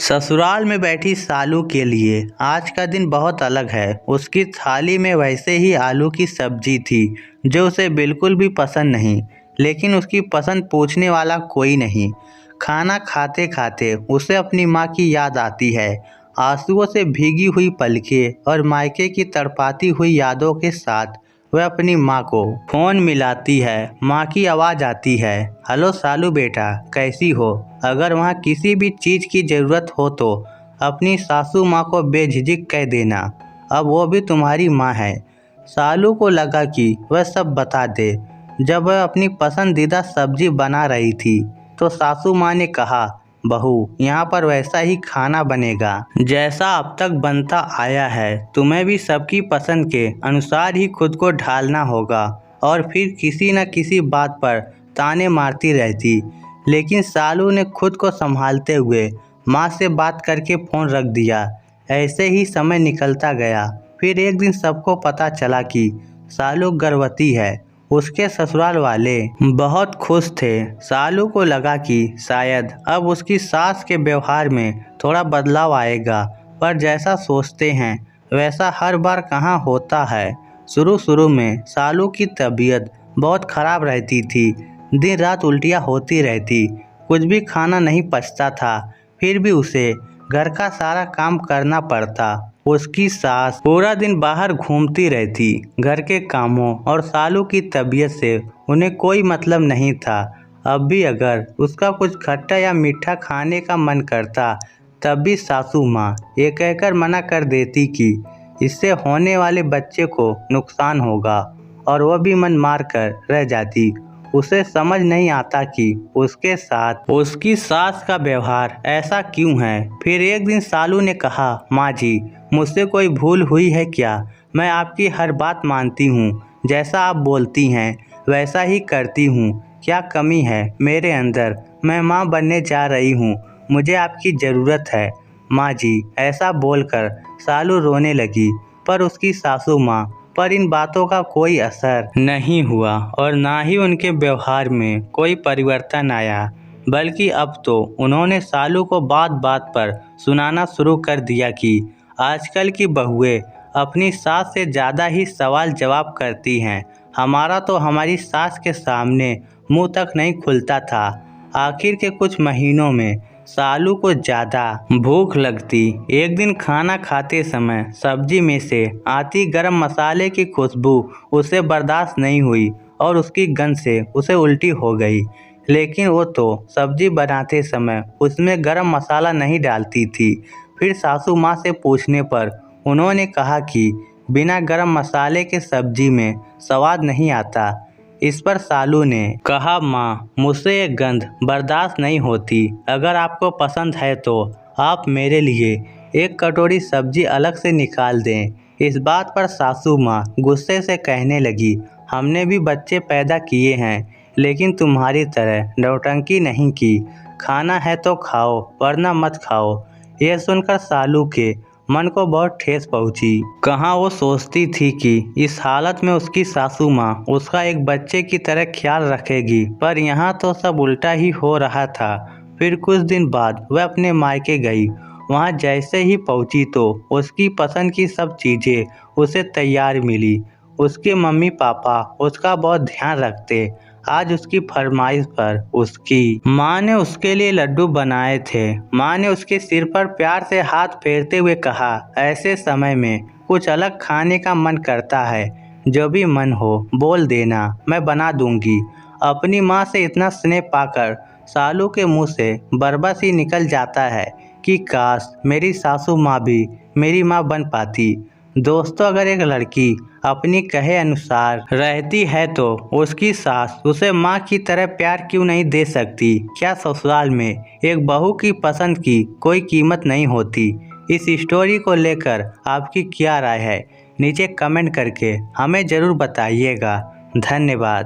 ससुराल में बैठी सालू के लिए आज का दिन बहुत अलग है। उसकी थाली में वैसे ही आलू की सब्जी थी जो उसे बिल्कुल भी पसंद नहीं, लेकिन उसकी पसंद पूछने वाला कोई नहीं। खाना खाते खाते उसे अपनी माँ की याद आती है। आंसुओं से भीगी हुई पलकें और मायके की तड़पाती हुई यादों के साथ वह अपनी माँ को फ़ोन मिलाती है। माँ की आवाज़ आती है, हेलो सालू बेटा, कैसी हो? अगर वहाँ किसी भी चीज़ की ज़रूरत हो तो अपनी सासू माँ को बेझिझक कह देना, अब वो भी तुम्हारी माँ है। सालू को लगा कि वह सब बता दे। जब वह अपनी पसंदीदा सब्जी बना रही थी तो सासू माँ ने कहा, बहू, यहाँ पर वैसा ही खाना बनेगा जैसा अब तक बनता आया है। तुम्हें भी सबकी पसंद के अनुसार ही खुद को ढालना होगा और फिर किसी न किसी बात पर ताने मारती रहती। लेकिन सालू ने खुद को संभालते हुए माँ से बात करके फ़ोन रख दिया। ऐसे ही समय निकलता गया। फिर एक दिन सबको पता चला कि सालू गर्भवती है। उसके ससुराल वाले बहुत खुश थे। सालू को लगा कि शायद अब उसकी सास के व्यवहार में थोड़ा बदलाव आएगा, पर जैसा सोचते हैं वैसा हर बार कहाँ होता है। शुरू में सालू की तबीयत बहुत ख़राब रहती थी। दिन रात उल्टियाँ होती रहती, कुछ भी खाना नहीं पचता था। फिर भी उसे घर का सारा काम करना पड़ता। उसकी सास पूरा दिन बाहर घूमती रहती। घर के कामों और सालू की तबीयत से उन्हें कोई मतलब नहीं था। अब भी अगर उसका कुछ खट्टा या मीठा खाने का मन करता तब भी सासू माँ ये कहकर मना कर देती कि इससे होने वाले बच्चे को नुकसान होगा, और वह भी मन मार कर रह जाती। उसे समझ नहीं आता कि उसके साथ उसकी सास का व्यवहार ऐसा क्यों है। फिर एक दिन सालू ने कहा, माँ जी, मुझसे कोई भूल हुई है क्या? मैं आपकी हर बात मानती हूँ, जैसा आप बोलती हैं वैसा ही करती हूँ। क्या कमी है मेरे अंदर? मैं माँ बनने जा रही हूँ, मुझे आपकी ज़रूरत है माँ जी। ऐसा बोलकर सालू रोने लगी, पर उसकी सासू माँ पर इन बातों का कोई असर नहीं हुआ और ना ही उनके व्यवहार में कोई परिवर्तन आया। बल्कि अब तो उन्होंने सालू को बात बात पर सुनाना शुरू कर दिया कि आजकल की बहुएं अपनी सास से ज़्यादा ही सवाल जवाब करती हैं। हमारा तो हमारी सास के सामने मुंह तक नहीं खुलता था। आखिर के कुछ महीनों में सालू को ज़्यादा भूख लगती। एक दिन खाना खाते समय सब्जी में से आती गरम मसाले की खुशबू उसे बर्दाश्त नहीं हुई और उसकी गंध से उसे उल्टी हो गई। लेकिन वो तो सब्जी बनाते समय उसमें गरम मसाला नहीं डालती थी। फिर सासू माँ से पूछने पर उन्होंने कहा कि बिना गरम मसाले के सब्जी में स्वाद नहीं आता। इस पर सालू ने कहा, माँ, मुझसे ये गंध बर्दाश्त नहीं होती। अगर आपको पसंद है तो आप मेरे लिए एक कटोरी सब्जी अलग से निकाल दें। इस बात पर सासू माँ गुस्से से कहने लगी, हमने भी बच्चे पैदा किए हैं, लेकिन तुम्हारी तरह नौटंकी नहीं की। खाना है तो खाओ, वरना मत खाओ। यह सुनकर सालू के मन को बहुत ठेस पहुंची। कहाँ वो सोचती थी कि इस हालत में उसकी सासू माँ उसका एक बच्चे की तरह ख्याल रखेगी, पर यहाँ तो सब उल्टा ही हो रहा था। फिर कुछ दिन बाद वह अपने मायके गई। वहाँ जैसे ही पहुंची तो उसकी पसंद की सब चीज़ें उसे तैयार मिली। उसके मम्मी पापा उसका बहुत ध्यान रखते। आज उसकी फरमाइश पर उसकी माँ ने उसके लिए लड्डू बनाए थे। माँ ने उसके सिर पर प्यार से हाथ फेरते हुए कहा, ऐसे समय में कुछ अलग खाने का मन करता है, जो भी मन हो बोल देना, मैं बना दूंगी। अपनी माँ से इतना स्नेह पाकर सालू के मुंह से बरबस ही निकल जाता है कि काश मेरी सासू माँ भी मेरी माँ बन पाती। दोस्तों, अगर एक लड़की अपनी कहे अनुसार रहती है तो उसकी सास उसे माँ की तरह प्यार क्यों नहीं दे सकती? क्या ससुराल में एक बहू की पसंद की कोई कीमत नहीं होती? इस स्टोरी को लेकर आपकी क्या राय है? नीचे कमेंट करके हमें ज़रूर बताइएगा। धन्यवाद।